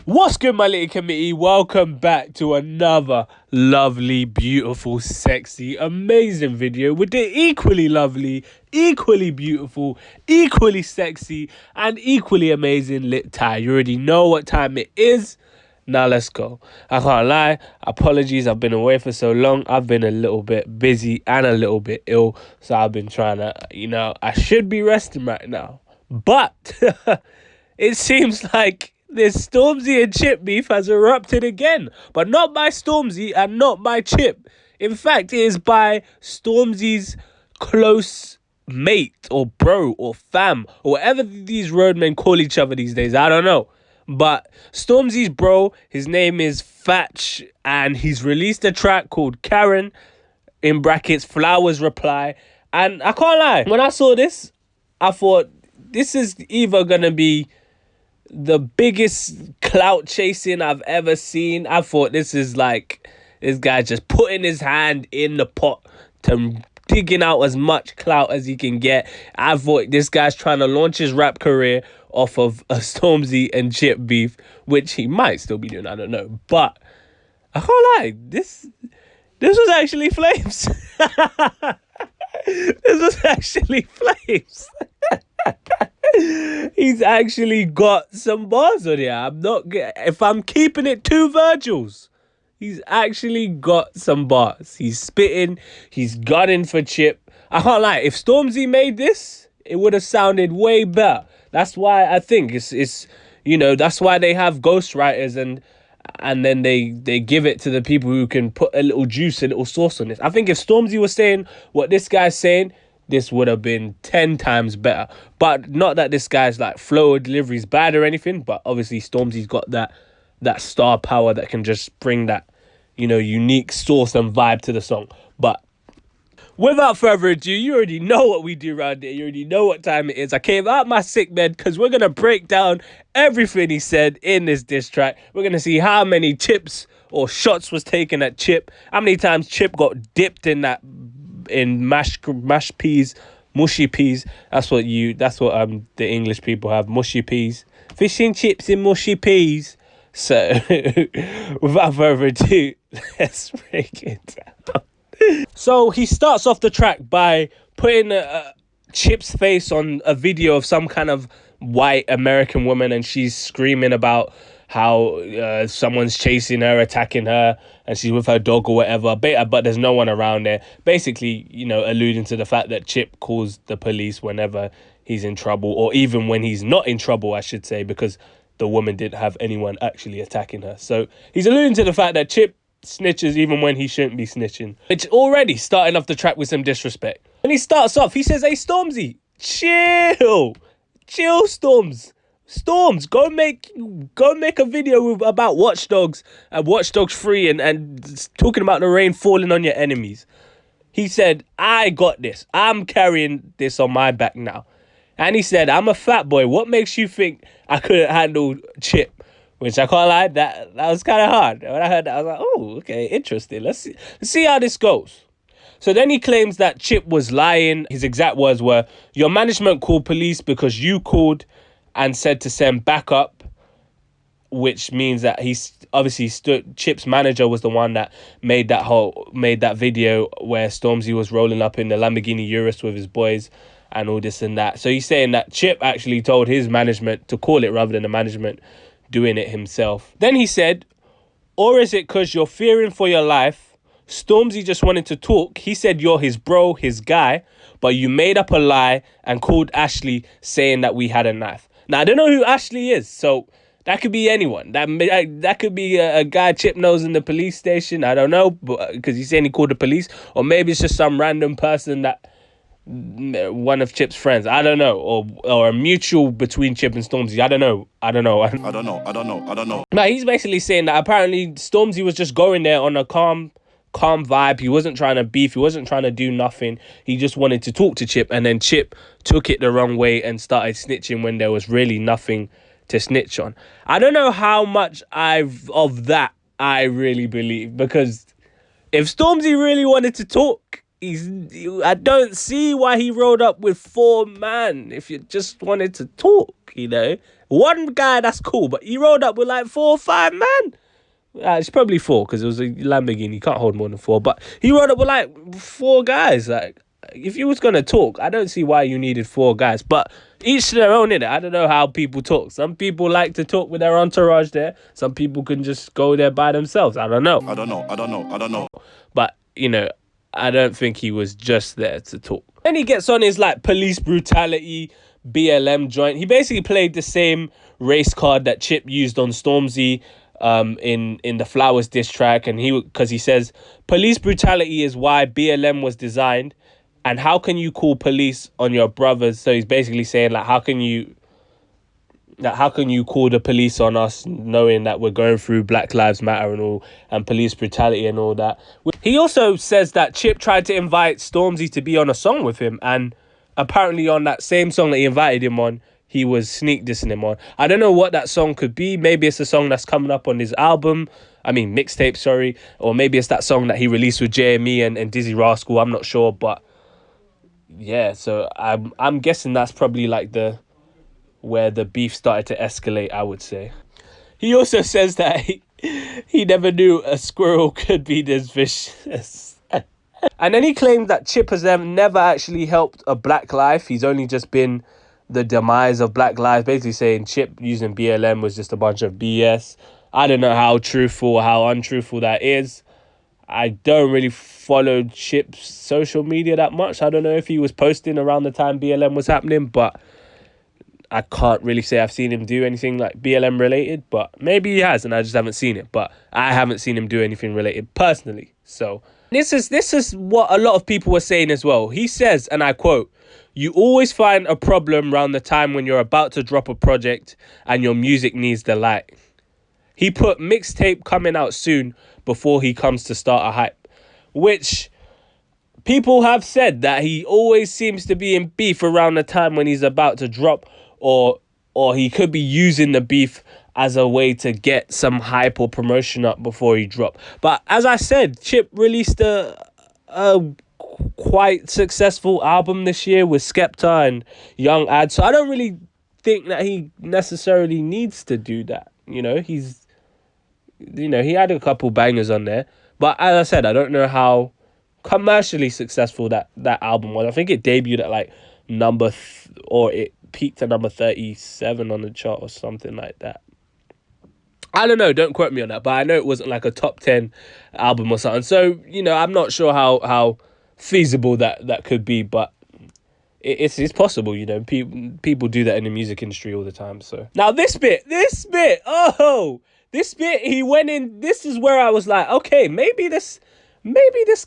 What's good, my little committee? Welcome back to another lovely, beautiful, sexy, amazing video with the equally lovely, equally beautiful, equally sexy, and equally amazing lit tie. You already know what time it is. Now let's go. I can't lie. Apologies, I've been away for so long. I've been a little bit busy and a little bit ill. So I've been trying to, I should be resting right now. But it seems like this Stormzy and Chip beef has erupted again. But not by Stormzy and not by Chip. In fact, it is by Stormzy's close mate or bro or fam or whatever these roadmen call each other these days. I don't know. But Stormzy's bro, his name is Fatch, and he's released a track called Karen, in brackets, Flowers Reply. And I can't lie, when I saw this, I thought this is either going to be the biggest clout chasing I've ever seen. I thought this is like this guy just putting his hand in the pot to digging out as much clout as he can get. I thought this guy's trying to launch his rap career off of a Stormzy and Chip beef, which he might still be doing, I don't know. But I can't lie, this was actually flames. This was actually flames. He's actually got some bars on here. If I'm keeping it two Virgils, he's actually got some bars. He's spitting, he's gunning for Chip. I can't lie, if Stormzy made this, it would have sounded way better. That's why I think it's that's why they have ghostwriters and then they give it to the people who can put a little juice, a little sauce on this. I think if Stormzy was saying what this guy's saying, this would have been 10 times better. But not that this guy's like flow or delivery is bad or anything, but obviously Stormzy's got that star power that can just bring that, unique sauce and vibe to the song. But without further ado, you already know what we do around here. You already know what time it is. I came out my sick bed because we're going to break down everything he said in this diss track. We're going to see how many chips or shots was taken at Chip, how many times Chip got dipped in mashed peas, mushy peas. That's what the English people have, mushy peas. Fish and chips in mushy peas. So, without further ado, let's break it down. So he starts off the track by putting Chip's face on a video of some kind of white American woman, and she's screaming about how someone's chasing her, attacking her, and she's with her dog or whatever, but there's no one around there. Basically, alluding to the fact that Chip calls the police whenever he's in trouble, or even when he's not in trouble, I should say, because the woman didn't have anyone actually attacking her. So he's alluding to the fact that Chip snitches even when he shouldn't be snitching. It's already starting off the track with some disrespect. When he starts off, he says, "Hey, Stormzy, chill, Storms, go make a video about Watch Dogs and Watch Dogs 3 and talking about the rain falling on your enemies." He said, "I got this. I'm carrying this on my back now." And he said, "I'm a fat boy. What makes you think I couldn't handle Chip?" Which I can't lie, that was kind of hard. When I heard that, I was like, oh, okay, interesting. Let's see how this goes. So then he claims that Chip was lying. His exact words were, "Your management called police because you called and said to send backup," which means that he's obviously Chip's manager was the one that made that video where Stormzy was rolling up in the Lamborghini Urus with his boys and all this and that. So he's saying that Chip actually told his management to call it rather than the management doing it himself. Then he said, "Or is it because you're fearing for your life? Stormzy just wanted to talk. He said you're his bro, his guy, but you made up a lie and called Ashley saying that we had a knife." Now, I don't know who Ashley is, so that could be anyone. That could be a guy Chip knows in the police station. I don't know, because he's saying he called the police. Or maybe it's just some random person that one of Chip's friends. I don't know. Or a mutual between Chip and Stormzy. I don't know. Now, he's basically saying that apparently Stormzy was just going there on a calm vibe. He wasn't trying to beef. He wasn't trying to do nothing. He just wanted to talk to Chip. And then Chip took it the wrong way and started snitching when there was really nothing to snitch on. I don't know how much I really believe, because if Stormzy really wanted to talk, I don't see why he rolled up with 4 men if you just wanted to talk, one guy that's cool, but he rolled up with like 4 or 5 men. It's probably 4 because it was a Lamborghini. You can't hold more than 4. But he rolled up with like 4 guys. Like, if you was going to talk, I don't see why you needed 4 guys. But each to their own, innit? I don't know how people talk. Some people like to talk with their entourage there. Some people can just go there by themselves. I don't know. I don't know. But, you know, I don't think he was just there to talk. Then he gets on his like police brutality BLM joint. He basically played the same race card that Chip used on Stormzy in the Flowers diss track, and because he says police brutality is why BLM was designed, and how can you call police on your brothers? So he's basically saying like, how can you call the police on us knowing that we're going through Black Lives Matter and police brutality and all that. He also says that Chip tried to invite Stormzy to be on a song with him, and apparently on that same song that he invited him on, he was sneak dissing him on. I don't know what that song could be. Maybe it's a song that's coming up on his album. Mixtape, sorry. Or maybe it's that song that he released with JME and Dizzy Rascal. I'm not sure, but yeah. So I'm guessing that's probably like where the beef started to escalate, I would say. He also says that he never knew a squirrel could be this vicious. And then he claimed that Chip has never actually helped a black life. He's only just been the demise of black lives, basically saying Chip using BLM was just a bunch of BS. I don't know how truthful or how untruthful that is. I don't really follow Chip's social media that much. I don't know if he was posting around the time BLM was happening, but I can't really say I've seen him do anything like BLM related, but maybe he has and I just haven't seen it. But I haven't seen him do anything related personally. So this is what a lot of people were saying as well. He says, and I quote, "You always find a problem around the time when you're about to drop a project and your music needs the light." He put mixtape coming out soon before he comes to start a hype, which people have said that he always seems to be in beef around the time when he's about to drop, or he could be using the beef as a way to get some hype or promotion up before he drop. But as I said, Chip released a quite successful album this year with Skepta and Young Ad, so I don't really think that he necessarily needs to do that. He had a couple bangers on there, but as I said, I don't know how commercially successful that album was. I think it debuted at like it peaked at number 37 on the chart or something like that. I don't know, don't quote me on that, but I know it wasn't like a top 10 album or something. So, I'm not sure how feasible that could be, but it's possible, people do that in the music industry all the time. So now this bit he went in. This is where I was like, okay, maybe this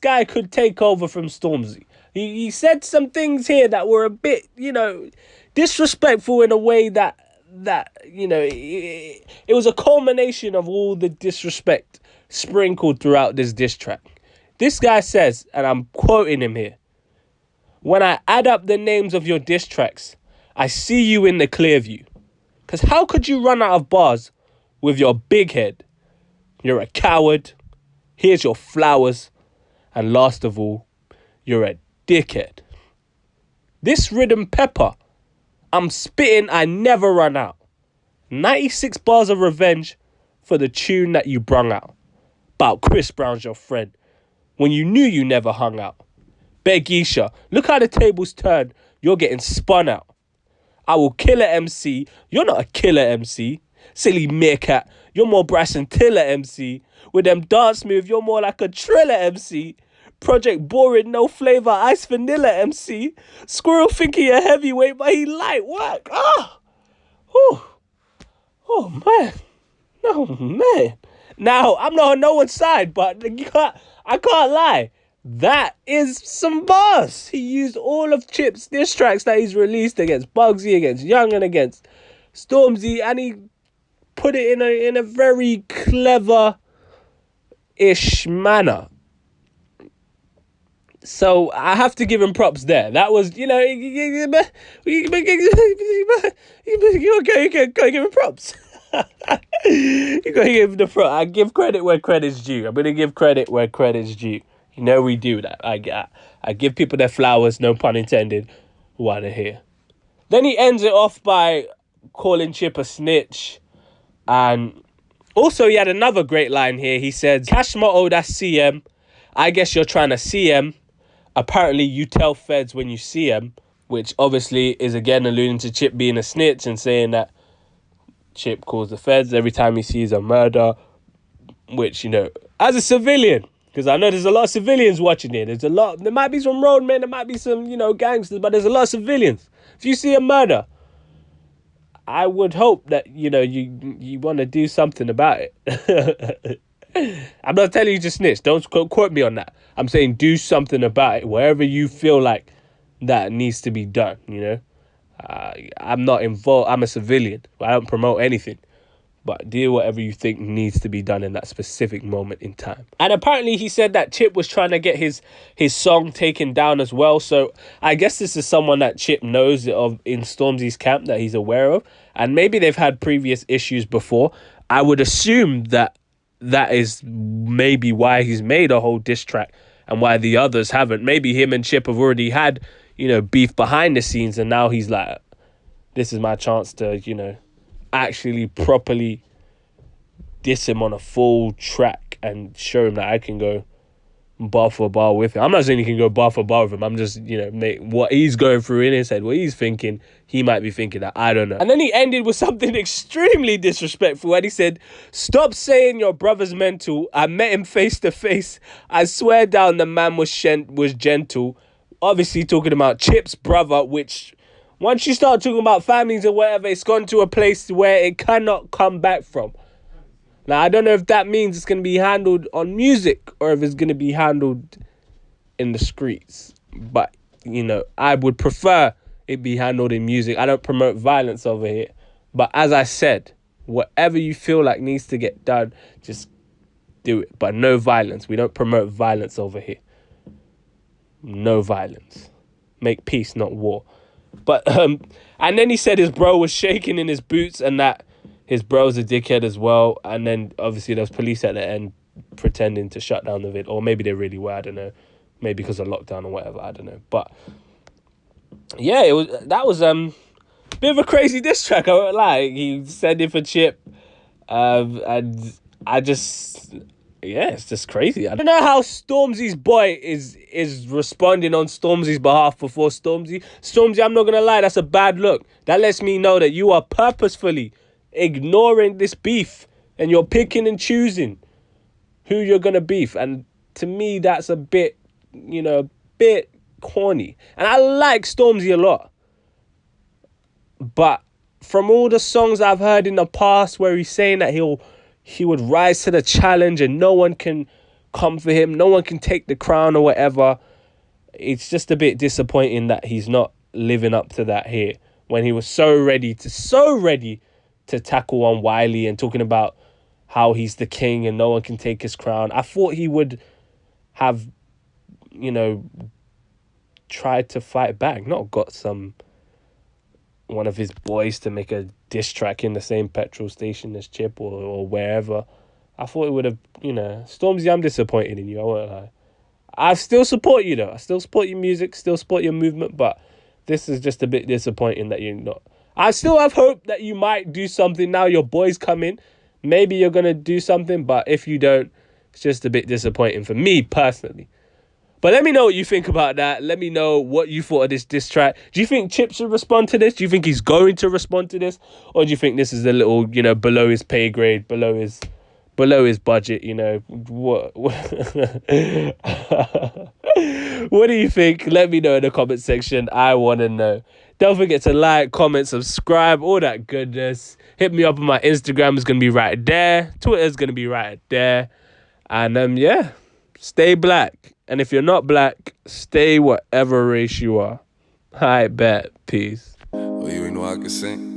guy could take over from Stormzy. He said some things here that were a bit, disrespectful in a way that it was a culmination of all the disrespect sprinkled throughout this diss track. This guy says, and I'm quoting him here, "When I add up the names of your diss tracks, I see you in the clear view. Because how could you run out of bars with your big head? You're a coward. Here's your flowers. And last of all, you're a dickhead. This rhythm pepper, I'm spitting, I never run out. 96 bars of revenge for the tune that you brung out. About Chris Brown's your friend, when you knew you never hung out. Begisha, look how the tables turn, you're getting spun out. I will kill a MC, you're not a killer MC. Silly meerkat, you're more Bryson Tiller MC. With them dance moves, you're more like a Triller MC. Project boring, no flavor, ice vanilla MC. Squirrel think he a heavyweight, but he light work. Oh man, no man. Now I'm not on no one's side, but I can't lie. That is some bars. He used all of Chip's diss tracks that he's released against Bugsy, against Young, and against Stormzy, and he put it in a very clever-ish manner. So I have to give him props there. That was, you gotta give him props. You gotta give him the props. I give credit where credit's due. I'm gonna give credit where credit's due. We do that. I give people their flowers, no pun intended, while they're here. Then he ends it off by calling Chip a snitch. And also, he had another great line here. He said, Cash Motto, that's CM. I guess you're trying to CM. Apparently, you tell feds when you see them, which obviously is again alluding to Chip being a snitch and saying that Chip calls the feds every time he sees a murder, which, you know, as a civilian, because I know there's a lot of civilians watching it. There might be some roadmen, there might be some, you know, gangsters, but there's a lot of civilians. If you see a murder, I would hope that, you know, you want to do something about it. I'm not telling you to snitch. Don't quote me on that. I'm saying do something about it. Wherever you feel like that needs to be done, you know. I'm not involved. I'm a civilian. I don't promote anything. But do whatever you think needs to be done in that specific moment in time. And apparently he said that Chip was trying to get his song taken down as well. So I guess this is someone that Chip knows of in Stormzy's camp that he's aware of. And maybe they've had previous issues before. I would assume that is maybe why he's made a whole diss track and why the others haven't. Maybe him and Chip have already had, you know, beef behind the scenes, and now he's like, this is my chance to, you know, actually properly diss him on a full track and show him that I can go bar for bar with him. I'm not saying he can go bar for bar with him. I'm just, you know, what he's going through in his head, what he's thinking, he might be thinking that. I don't know. And then he ended with something extremely disrespectful, and he said, stop saying your brother's mental. I met him face to face. I swear down the man was gentle. Obviously talking about Chip's brother, which once you start talking about families or whatever, it's gone to a place where it cannot come back from. Now, I don't know if that means it's going to be handled on music or if it's going to be handled in the streets. But, you know, I would prefer it be handled in music. I don't promote violence over here. But as I said, whatever you feel like needs to get done, just do it. But no violence. We don't promote violence over here. No violence. Make peace, not war. But, and then he said his bro was shaking in his boots and that his bro's a dickhead as well. And then obviously there was police at the end pretending to shut down the vid. Or maybe they really were, I don't know. Maybe because of lockdown or whatever, I don't know. But yeah, that was a bit of a crazy diss track, I won't lie. He said it for Chip. And I just, yeah, it's just crazy. I don't know how Stormzy's boy is responding on Stormzy's behalf before Stormzy. Stormzy, I'm not going to lie, that's a bad look. That lets me know that you are purposefully ignoring this beef and you're picking and choosing who you're going to beef. And to me, that's a bit, you know, a bit corny. And I like Stormzy a lot. But from all the songs I've heard in the past where he's saying that he would rise to the challenge and no one can come for him, no one can take the crown or whatever, it's just a bit disappointing that he's not living up to that here when he was so ready to tackle on Wiley and talking about how he's the king and no one can take his crown. I thought he would have, you know, tried to fight back, not got one of his boys to make a diss track in the same petrol station as Chip or wherever. I thought it would have, you know, Stormzy, I'm disappointed in you, I won't lie. I still support you though. I still support your music, still support your movement, but this is just a bit disappointing that you're not. I still have hope that you might do something now. Your boys come in. Maybe you're going to do something, but if you don't, it's just a bit disappointing for me personally. But let me know what you think about that. Let me know what you thought of this diss track. Do you think Chip should respond to this? Do you think he's going to respond to this? Or do you think this is a little, you know, below his pay grade, below his budget, you know? What do you think? Let me know in the comment section. I want to know. Don't forget to like, comment, subscribe, all that goodness. Hit me up on my Instagram. It's going to be right there. Twitter's going to be right there. And yeah, stay black. And if you're not black, stay whatever race you are. I bet. Peace. Oh, you ain't know I could sing?